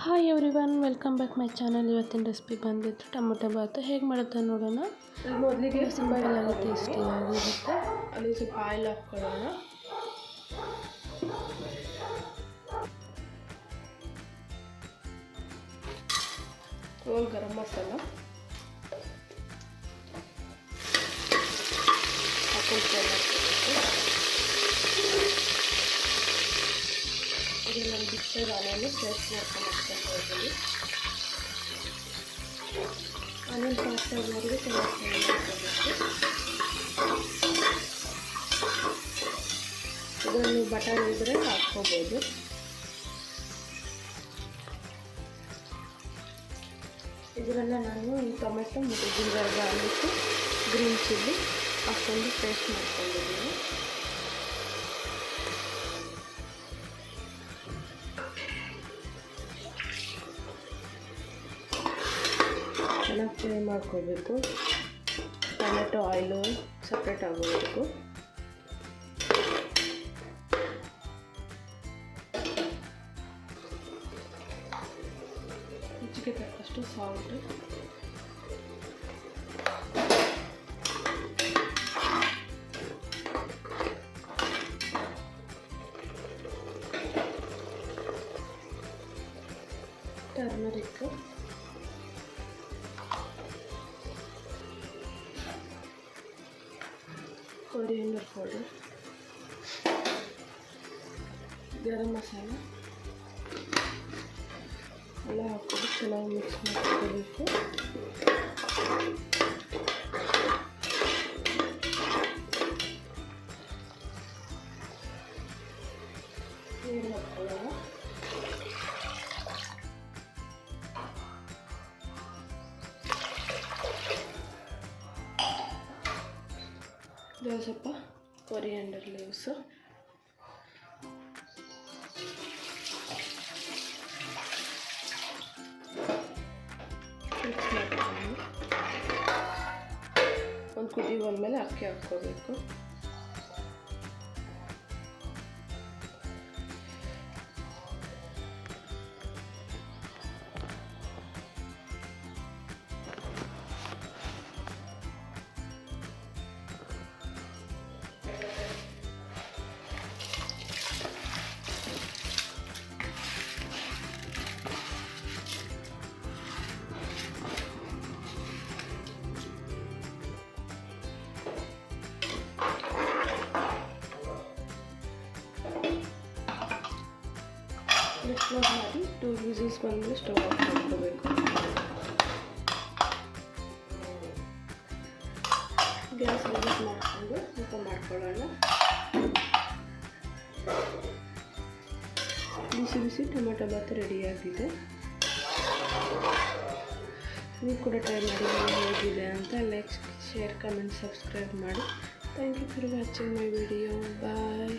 Hi everyone, welcome back my channel. ಇವತ್ತಿನ recipe ಬಂದಿತ್ತು tomato ಬಾತು. ಹೇಗೆ ಮಾಡುತ್ತೆ ನೋಡೋಣ. ಮೊದಲಿಗೆ ಸಿಂಪಲ್ಲಾಗಿ ಟೇಸ್ಟಿಯಾಗಿರುತ್ತೆ. ಅಲ್ಲಿ ಸ್ವಲ್ಪ ಆಯಿಲ್ ಹಾಕ್ಕೊಳ್ಳೋಣ. ಗರಂ ಮಸಾಲ ಹಾಕೊಂಡು ಇದು ನಾನು ಬಿಟ್ಟೆ ಆನೆಯನ್ನು ಫ್ರೆಶ್ ಮಾಡ್ಕೊಂಡು ಹೋಗ್ತೀನಿ. ಆನೇನು ಪಾಸ್ಟ್ ಆಗೋವರೆಗೂ ಚೆನ್ನಾಗಿ ಮಾಡ್ಕೋಬೇಕು. ಇದನ್ನು ಬಟಾಣಿ ಇದ್ದರೆ ಹಾಕ್ಕೋಬೋದು. ಇದರನ್ನು ನಾನು ಈ ಟೊಮೆಟೊ ಮತ್ತು ಜಿಂಜರ್ ಗಾರ್ಲಿಕ್ ಗ್ರೀನ್ ಚಿಲ್ಲಿ ಹಾಕ್ಕೊಂಡು ಪೇಸ್ಟ್ ಮಾಡ್ಕೊಂಡಿದ್ದೀನಿ. ಚೆನ್ನಾಗಿ ಫ್ರೈ ಮಾಡ್ಕೋಬೇಕು. ಟೊಮೆಟೊ ಆಯಿಲು ಸಪ್ರೇಟ್ ಆಗೋಬೇಕು. ರುಚಿಗೆ ತಕ್ಕಷ್ಟು salt, turmeric, coriander powder, garam masala ಎಲ್ಲ ಹಾಕ್ಕೊಂಡು ಚೆನ್ನಾಗಿ ಮಿಕ್ಸ್ ಮಾಡ್ಕೋಬೇಕು. ನೀರು ಹಾಕ್ಕೊಳ್ಳೋಣ. ಸ್ವಲ್ಪ ಕೊರಿಯಂಡರ್ ಲೀವ್ಸು, ಮಿಕ್ಸ್ ಮಾಡ್ಕೊಂಡು ಒಂದು ಕುದಿ ಬಂದಮೇಲೆ ಅಕ್ಕಿ ಹಾಕ್ಕೋಬೇಕು. ಕ್ಲೋಸ್ ಮಾಡಿ 2 ವಿಸಿಲ್ಸ್ ಬಂದರೆ ಸ್ಟವ್ ಆಫ್ ಮಾಡ್ಕೋಬೇಕು. ಗ್ಯಾಸ್ ರಿಲೀಸ್ ಮಾಡಿಕೊಂಡು ಊಟ ಮಾಡ್ಕೊಳ್ಳೋಣ. ಬಿಸಿ ಬಿಸಿ ಟೊಮೆಟೊ ಬಾತು ರೆಡಿಯಾಗಿದೆ. ನೀವು ಕೂಡ ಟ್ರೈ ಮಾಡಿ ಹೇಗಿದೆ ಅಂತ. ಲೈಕ್, ಶೇರ್, ಕಮೆಂಟ್, ಸಬ್ಸ್ಕ್ರೈಬ್ ಮಾಡಿ. Thank you for watching my video. Bye.